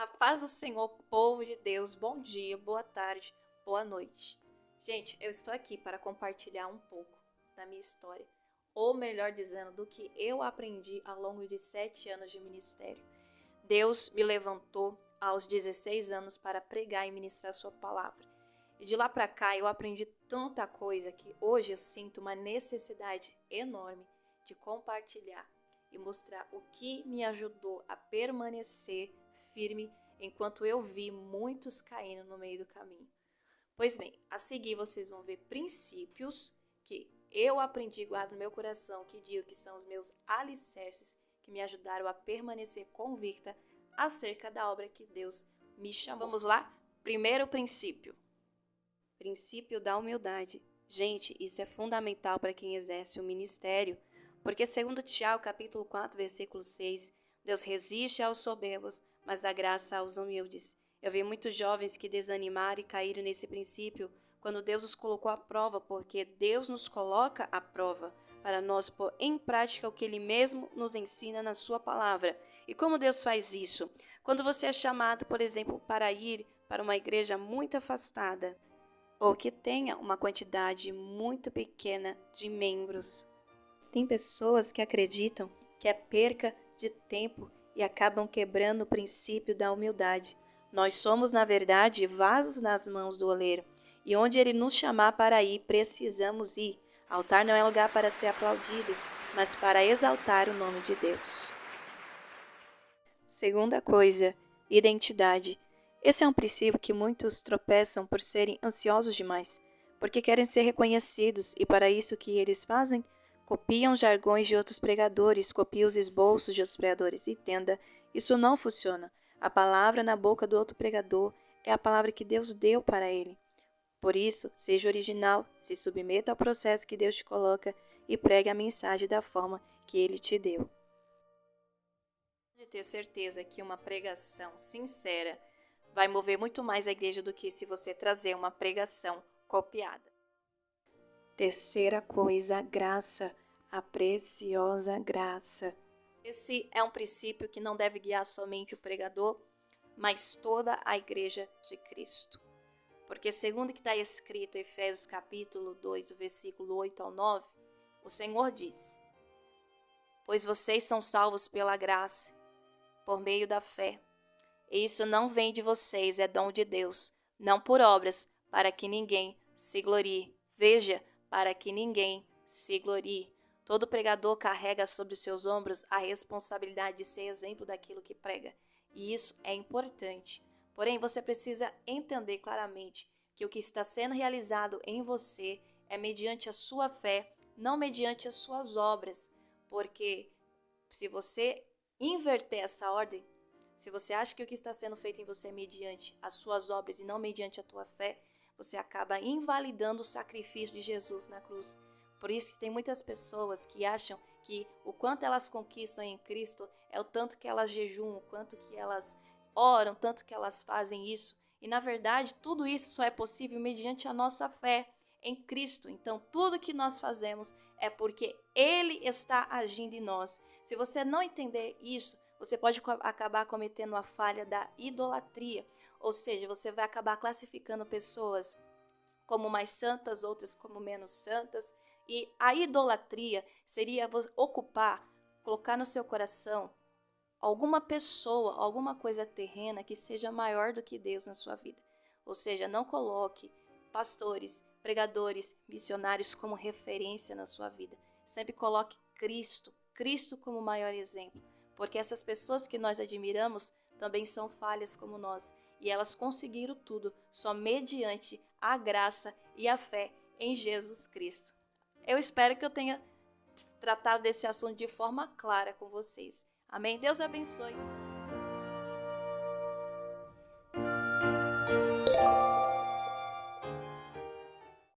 A paz do Senhor, povo de Deus, bom dia, boa tarde, boa noite. Gente, eu estou aqui para compartilhar um pouco da minha história, ou melhor dizendo, do que eu aprendi ao longo de 7 anos de ministério. Deus me levantou aos 16 anos para pregar e ministrar sua palavra. E de lá para cá eu aprendi tanta coisa que hoje eu sinto uma necessidade enorme de compartilhar e mostrar o que me ajudou a permanecer firme enquanto eu vi muitos caindo no meio do caminho. Pois bem, a seguir vocês vão ver princípios que eu aprendi e guardo no meu coração, que digo que são os meus alicerces que me ajudaram a permanecer convicta acerca da obra que Deus me chamou. Vamos lá? Primeiro princípio. Princípio da humildade. Gente, isso é fundamental para quem exerce o ministério, porque segundo Tiago, capítulo 4, versículo 6, Deus resiste aos soberbos, mas dá graça aos humildes. Eu vi muitos jovens que desanimaram e caíram nesse princípio quando Deus os colocou à prova, porque Deus nos coloca à prova para nós pôr em prática o que Ele mesmo nos ensina na sua palavra. E como Deus faz isso? Quando você é chamado, por exemplo, para ir para uma igreja muito afastada, ou que tenha uma quantidade muito pequena de membros. Tem pessoas que acreditam que é perca de tempo e acabam quebrando o princípio da humildade. Nós somos, na verdade, vasos nas mãos do oleiro, e onde ele nos chamar para ir, precisamos ir. Altar não é lugar para ser aplaudido, mas para exaltar o nome de Deus. Segunda coisa, identidade. Esse é um princípio que muitos tropeçam por serem ansiosos demais, porque querem ser reconhecidos e para isso o que eles fazem? Copiam jargões de outros pregadores, copiam os esboços de outros pregadores. Entenda, isso não funciona. A palavra na boca do outro pregador é a palavra que Deus deu para ele. Por isso, seja original, se submeta ao processo que Deus te coloca e pregue a mensagem da forma que Ele te deu. De ter certeza que uma pregação sincera vai mover muito mais a igreja do que se você trazer uma pregação copiada. Terceira coisa, a graça, a preciosa graça. Esse é um princípio que não deve guiar somente o pregador, mas toda a igreja de Cristo. Porque segundo que está escrito em Efésios capítulo 2, o versículo 8 ao 9, o Senhor diz: pois vocês são salvos pela graça, por meio da fé. E isso não vem de vocês, é dom de Deus, não por obras, para que ninguém se glorie. Veja, para que ninguém se glorie. Todo pregador carrega sobre seus ombros a responsabilidade de ser exemplo daquilo que prega. E isso é importante. Porém, você precisa entender claramente que o que está sendo realizado em você é mediante a sua fé, não mediante as suas obras. Porque se você inverter essa ordem, se você acha que o que está sendo feito em você é mediante as suas obras e não mediante a tua fé, você acaba invalidando o sacrifício de Jesus na cruz. Por isso que tem muitas pessoas que acham que o quanto elas conquistam em Cristo é o tanto que elas jejuam, o quanto que elas oram, tanto que elas fazem isso. E na verdade, tudo isso só é possível mediante a nossa fé em Cristo. Então, tudo que nós fazemos é porque Ele está agindo em nós. Se você não entender isso, você pode acabar cometendo a falha da idolatria, ou seja, você vai acabar classificando pessoas como mais santas, outras como menos santas, e a idolatria seria ocupar, colocar no seu coração alguma pessoa, alguma coisa terrena que seja maior do que Deus na sua vida. Ou seja, não coloque pastores, pregadores, missionários como referência na sua vida. Sempre coloque Cristo como maior exemplo. Porque essas pessoas que nós admiramos também são falhas como nós. E elas conseguiram tudo só mediante a graça e a fé em Jesus Cristo. Eu espero que eu tenha tratado desse assunto de forma clara com vocês. Amém? Deus abençoe.